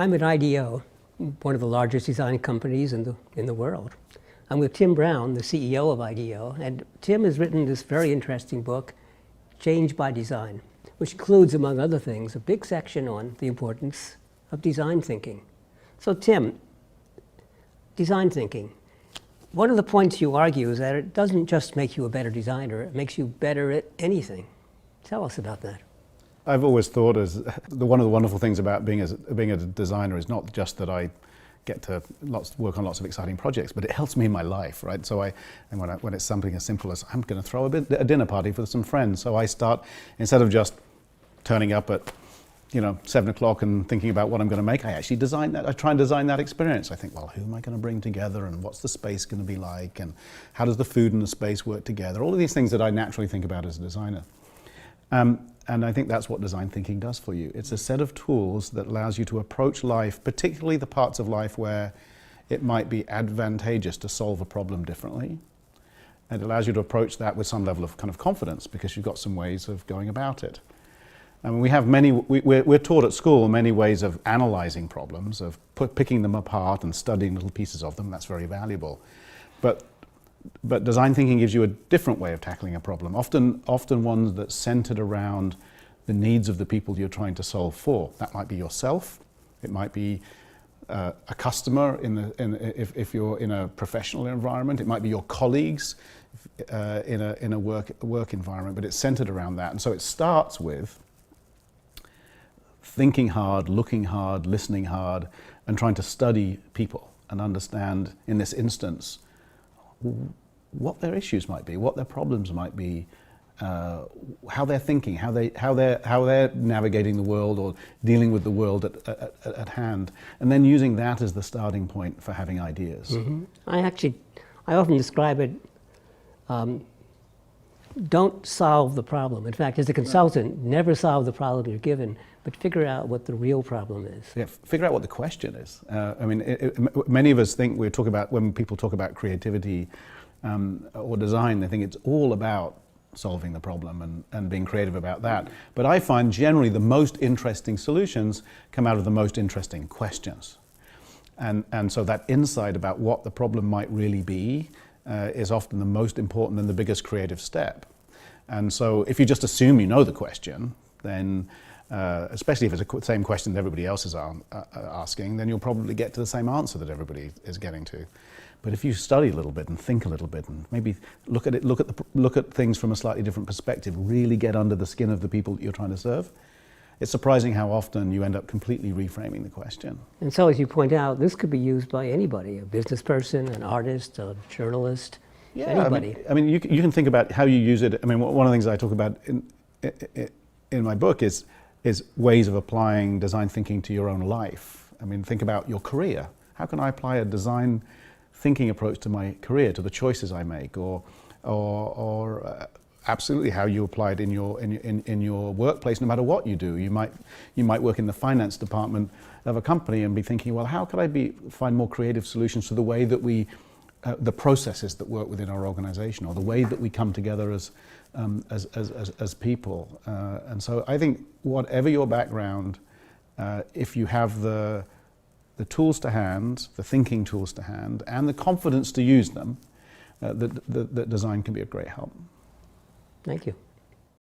I'm at IDEO, one of the largest design companies in the world. I'm with Tim Brown, the CEO of IDEO, and Tim has written this very interesting book, Change by Design, which includes, among other things, a big section on the importance of design thinking. So Tim, design thinking. One of the points you argue is that it doesn't just make you a better designer, it makes you better at anything. Tell us about that. I've always thought one of the wonderful things about being a designer is not just that I get to work on lots of exciting projects, but it helps me in my life, right? So when it's something as simple as I'm going to throw a dinner party for some friends, so I start, instead of just turning up at 7 o'clock and thinking about what I'm going to make, I actually design that. I try and design that experience. I think, well, who am I going to bring together, and what's the space going to be like, and how does the food and the space work together? All of these things that I naturally think about as a designer. And I think that's what design thinking does for you. It's a set of tools that allows you to approach life, particularly the parts of life where it might be advantageous to solve a problem differently. It allows you to approach that with some level of kind of confidence because you've got some ways of going about it. And we're taught at school many ways of analyzing problems, of picking them apart and studying little pieces of them. That's very valuable. But design thinking gives you a different way of tackling a problem, often one that's centered around the needs of the people you're trying to solve for. That might be yourself, it might be a customer if you're in a professional environment, it might be your colleagues in a work environment, but it's centered around that. And so it starts with thinking hard, looking hard, listening hard, and trying to study people and understand, in this instance, what their issues might be, what their problems might be, how they're thinking, how they're navigating the world or dealing with the world at hand, and then using that as the starting point for having ideas. Mm-hmm. I often describe it, don't solve the problem. In fact, as a consultant, never solve the problem you're given, but figure out what the real problem is. Yeah, figure out what the question is. Many of us think when people talk about creativity or design, they think it's all about solving the problem and being creative about that. But I find generally the most interesting solutions come out of the most interesting questions. And so that insight about what the problem might really be is often the most important and the biggest creative step. And so if you just assume you know the question, then especially if it's the same question that everybody else is asking, then you'll probably get to the same answer that everybody is getting to. But if you study a little bit and think a little bit and maybe look at things from a slightly different perspective, really get under the skin of the people that you're trying to serve, it's surprising how often you end up completely reframing the question. And so, as you point out, this could be used by anybody, a business person, an artist, a journalist, anybody. You can think about how you use it. One of the things I talk about in my book is ways of applying design thinking to your own life. Think about your career. How can I apply a design thinking approach to my career, to the choices I make, or absolutely how you apply it in your workplace, no matter what you do. You might work in the finance department of a company and be thinking, well, how could I find more creative solutions to the way that the processes that work within our organization, or the way that we come together as people. And so I think whatever your background, if you have the tools to hand, the thinking tools to hand, and the confidence to use them, that design can be a great help. Thank you.